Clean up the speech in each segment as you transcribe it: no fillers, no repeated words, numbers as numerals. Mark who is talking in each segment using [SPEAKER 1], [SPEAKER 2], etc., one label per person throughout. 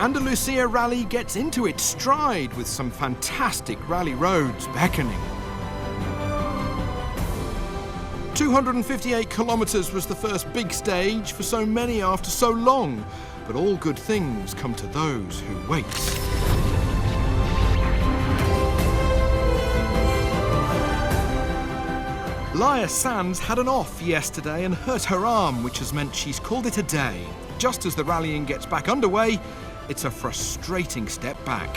[SPEAKER 1] Andalucia rally gets into its stride with some fantastic rally roads beckoning. 258 kilometres was the first big stage for so many after so long, but all good things come to those who wait. Laia Sanz had an off yesterday and hurt her arm, which has meant she's called it a day. Just as the rallying gets back underway, it's a frustrating step back.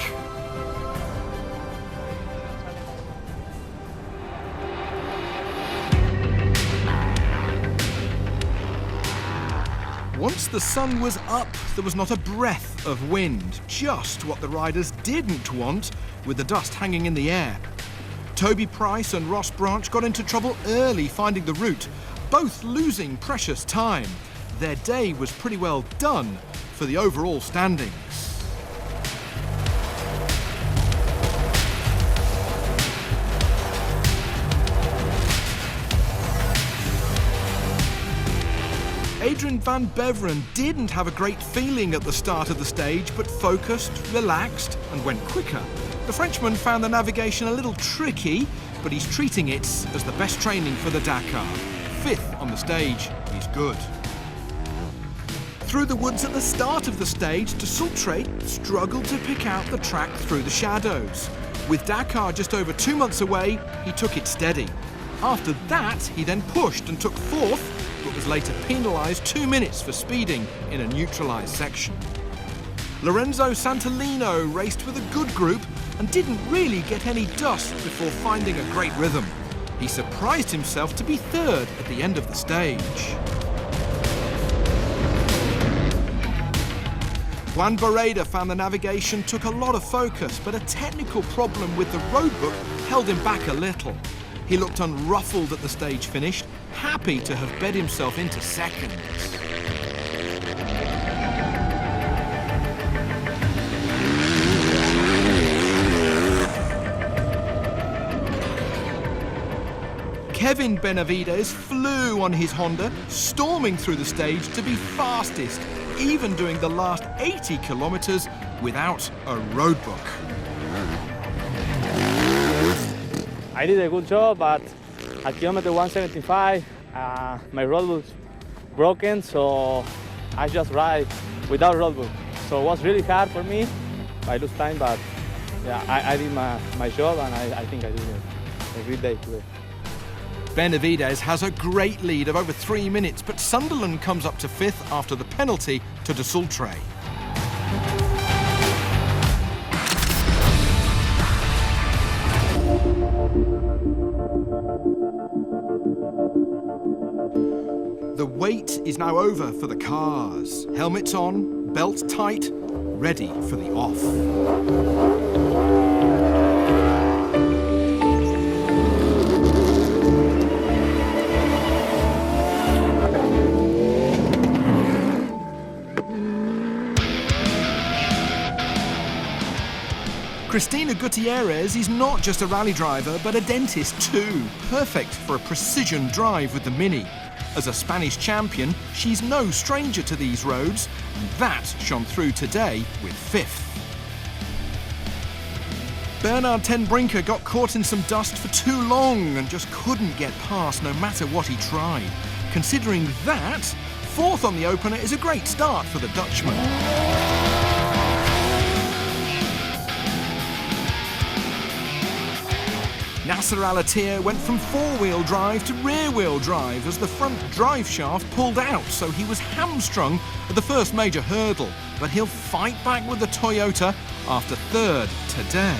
[SPEAKER 1] Once the sun was up, there was not a breath of wind, just what the riders didn't want, with the dust hanging in the air. Toby Price and Ross Branch got into trouble early finding the route, both losing precious time. Their day was pretty well done for the overall standings. Adrian van Beveren didn't have a great feeling at the start of the stage, but focused, relaxed and went quicker. The Frenchman found the navigation a little tricky, but he's treating it as the best training for the Dakar. Fifth on the stage, he's good. Through the woods at the start of the stage, de Sultre struggled to pick out the track through the shadows. With Dakar just over 2 months away, he took it steady. After that, he then pushed and took fourth, but was later penalised 2 minutes for speeding in a neutralised section. Lorenzo Santolino raced with a good group and didn't really get any dust before finding a great rhythm. He surprised himself to be third at the end of the stage. Juan Barreda found the navigation took a lot of focus, but a technical problem with the roadbook held him back a little. He looked unruffled at the stage finish, happy to have bed himself into second. Kevin Benavides flew on his Honda, storming through the stage to be fastest, even doing the last 80 kilometres without a roadbook.
[SPEAKER 2] I did a good job, but at kilometer 175, my roadbook's broken, so I just ride without roadbook. So it was really hard for me. I lose time, but yeah, I did my job, and I think I did a great day today.
[SPEAKER 1] Benavides has a great lead of over 3 minutes, but Sunderland comes up to fifth after the penalty to de Sultre. The wait is now over for the cars. Helmets on, belts tight, ready for the off. Cristina Gutierrez is not just a rally driver, but a dentist too. Perfect for a precision drive with the Mini. As a Spanish champion, she's no stranger to these roads, and that shone through today with fifth. Bernard ten Brinker got caught in some dust for too long and just couldn't get past no matter what he tried. Considering that, fourth on the opener is a great start for the Dutchman. Nasser Al-Attiyah went from four-wheel drive to rear-wheel drive as the front drive shaft pulled out, so he was hamstrung at the first major hurdle. But he'll fight back with the Toyota after third today.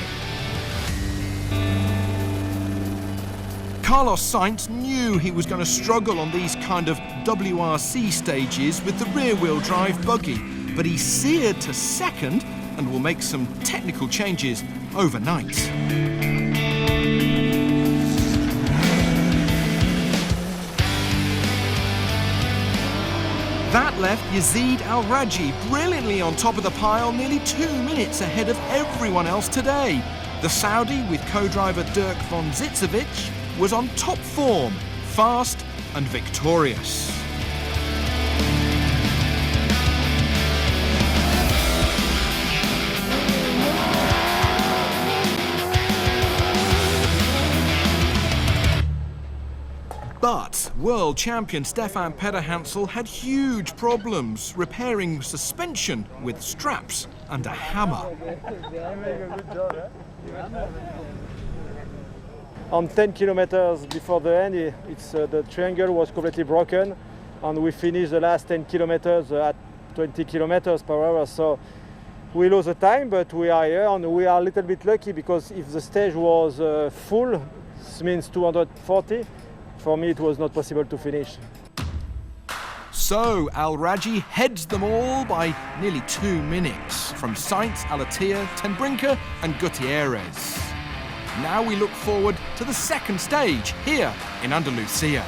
[SPEAKER 1] Carlos Sainz knew he was going to struggle on these kind of WRC stages with the rear-wheel drive buggy, but he seared to second and will make some technical changes overnight. That left Yazid Al-Raji brilliantly on top of the pile, nearly 2 minutes ahead of everyone else today. The Saudi, with co-driver Dirk von Zitzewitsch, was on top form, fast and victorious. But world champion Stefan Pederhansel had huge problems repairing suspension with straps and a hammer.
[SPEAKER 3] On 10 kilometers before the end, the triangle was completely broken, and we finished the last 10 kilometers at 20 kilometers per hour. So we lost the time, but we are here, and we are a little bit lucky because if the stage was full, this means 240, for me it was not possible to finish.
[SPEAKER 1] So Al Rajhi heads them all by nearly 2 minutes from Sainz, Alatia, Ten Brinker and Gutierrez. Now we look forward to the second stage here in Andalucia.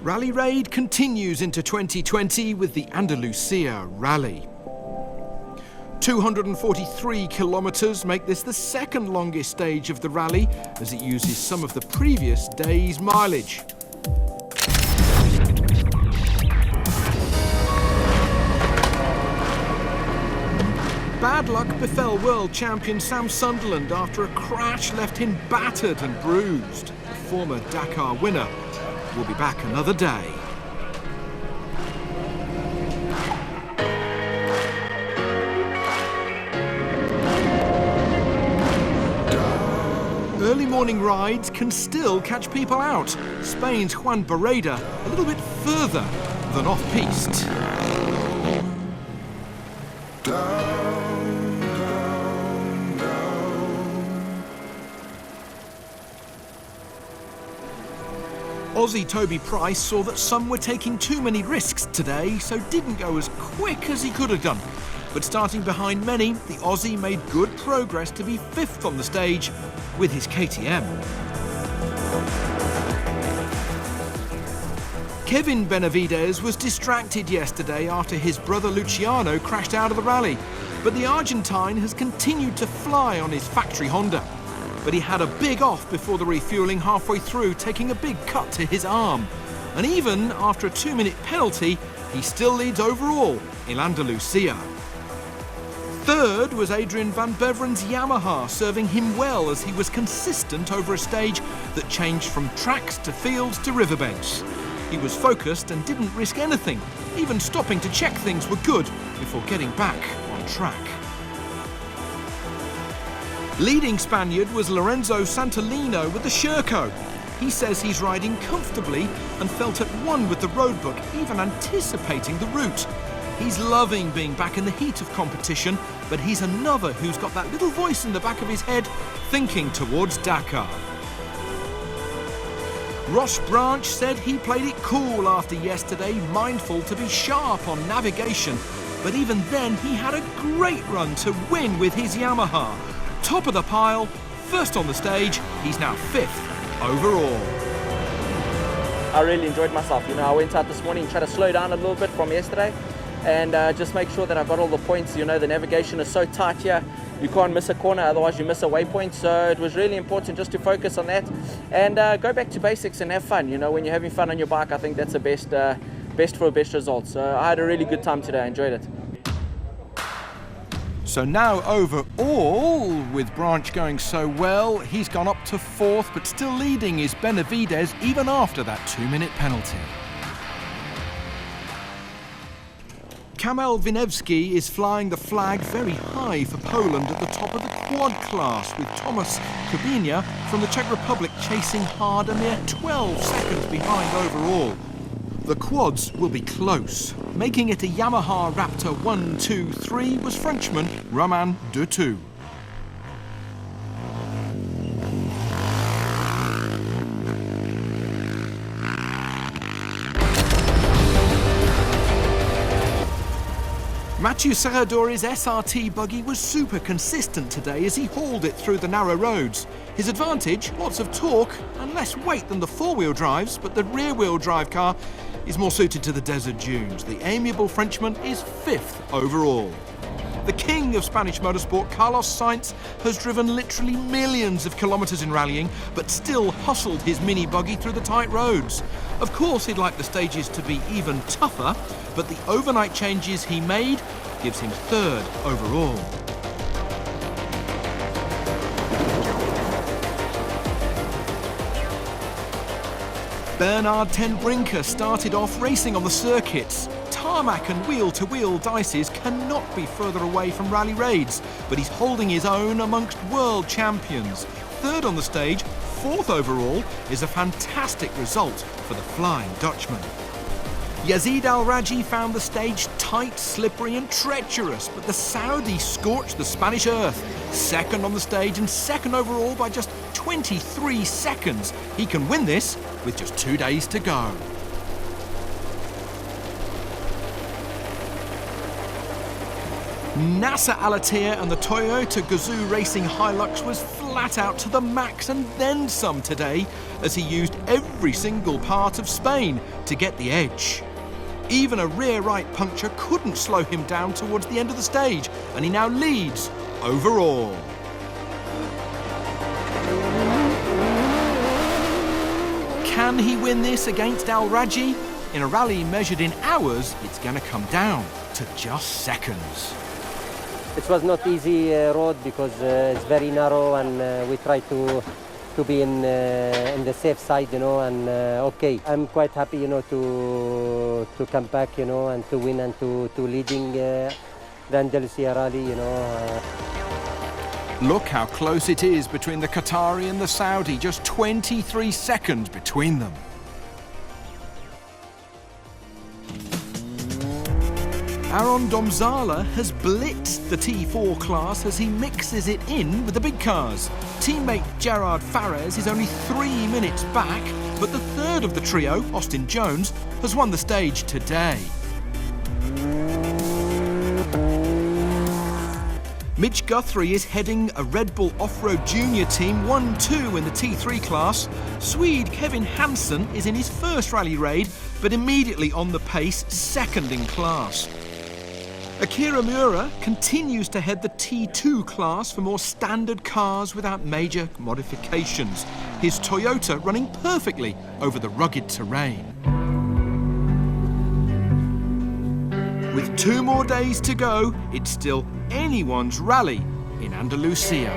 [SPEAKER 1] Rally Raid continues into 2020 with the Andalucia Rally. 243 kilometres make this the second longest stage of the rally, as it uses some of the previous day's mileage. Bad luck befell world champion Sam Sunderland after a crash left him battered and bruised. The former Dakar winner will be back another day. Early morning rides can still catch people out. Spain's Juan Barreda a little bit further than off-piste. Aussie Toby Price saw that some were taking too many risks today, so didn't go as quick as he could have done. But starting behind many, the Aussie made good progress to be fifth on the stage with his KTM. Kevin Benavides was distracted yesterday after his brother Luciano crashed out of the rally, but the Argentine has continued to fly on his factory Honda. But he had a big off before the refuelling halfway through, taking a big cut to his arm. And even after a 2-minute penalty, he still leads overall in Andalucia. Third was Adrian van Beveren's Yamaha, serving him well as he was consistent over a stage that changed from tracks to fields to riverbanks. He was focused and didn't risk anything, even stopping to check things were good before getting back on track. Leading Spaniard was Lorenzo Santolino with the Sherco. He says he's riding comfortably and felt at one with the roadbook, even anticipating the route. He's loving being back in the heat of competition, but he's another who's got that little voice in the back of his head thinking towards Dakar. Ross Branch said he played it cool after yesterday, mindful to be sharp on navigation, but even then he had a great run to win with his Yamaha. Top of the pile, first on the stage, he's now fifth overall.
[SPEAKER 4] I really enjoyed myself. You know, I went out this morning, tried to slow down a little bit from yesterday and just make sure that I got all the points. You know, the navigation is so tight here. You can't miss a corner, otherwise you miss a waypoint. So it was really important just to focus on that and go back to basics and have fun. You know, when you're having fun on your bike, I think that's the best for best results. So I had a really good time today. I enjoyed it.
[SPEAKER 1] So now overall, with Branch going so well, he's gone up to fourth, but still leading is Benavides even after that 2-minute penalty. Kamil Winewski is flying the flag very high for Poland at the top of the quad class, with Tomasz Kubina from the Czech Republic chasing hard, a mere 12 seconds behind overall. The quads will be close. Making it a Yamaha Raptor 1, 2, 3 was Frenchman Romain Dutou. Mathieu Serradori's SRT buggy was super consistent today as he hauled it through the narrow roads. His advantage, lots of torque and less weight than the four-wheel drives, but the rear-wheel drive car is more suited to the desert dunes. The amiable Frenchman is fifth overall. The king of Spanish motorsport, Carlos Sainz, has driven literally millions of kilometres in rallying, but still hustled his mini buggy through the tight roads. Of course, he'd like the stages to be even tougher, but the overnight changes he made gives him third overall. Bernard ten Brinker started off racing on the circuits. Tarmac and wheel-to-wheel dices cannot be further away from rally raids, but he's holding his own amongst world champions. Third on the stage, fourth overall, is a fantastic result for the Flying Dutchman. Yazid Al-Raji found the stage tight, slippery and treacherous, but the Saudi scorched the Spanish earth. Second on the stage and second overall by just 23 seconds. He can win this with just 2 days to go. Nasser Al-Attiyah and the Toyota Gazoo Racing Hilux was flat out to the max and then some today, as he used every single part of Spain to get the edge. Even a rear right puncture couldn't slow him down towards the end of the stage, and he now leads overall. Can he win this against Al-Raji? In a rally measured in hours, it's going to come down to just seconds.
[SPEAKER 5] It was not easy road because it's very narrow, and we try to be in the safe side, you know. And okay, I'm quite happy, you know, to come back, you know, and to win and to leading the Andalucia rally, you know.
[SPEAKER 1] Look how close it is between the Qatari and the Saudi, just 23 seconds between them. Aaron Domzala has blitzed the T4 class as he mixes it in with the big cars. Teammate Gerard Fares is only 3 minutes back, but the third of the trio, Austin Jones, has won the stage today. Mitch Guthrie is heading a Red Bull Off-Road Junior team 1-2 in the T3 class. Swede Kevin Hansen is in his first rally raid, but immediately on the pace, second in class. Akira Miura continues to head the T2 class for more standard cars without major modifications. His Toyota running perfectly over the rugged terrain. With 2 more days to go, it's still anyone's rally in Andalucia.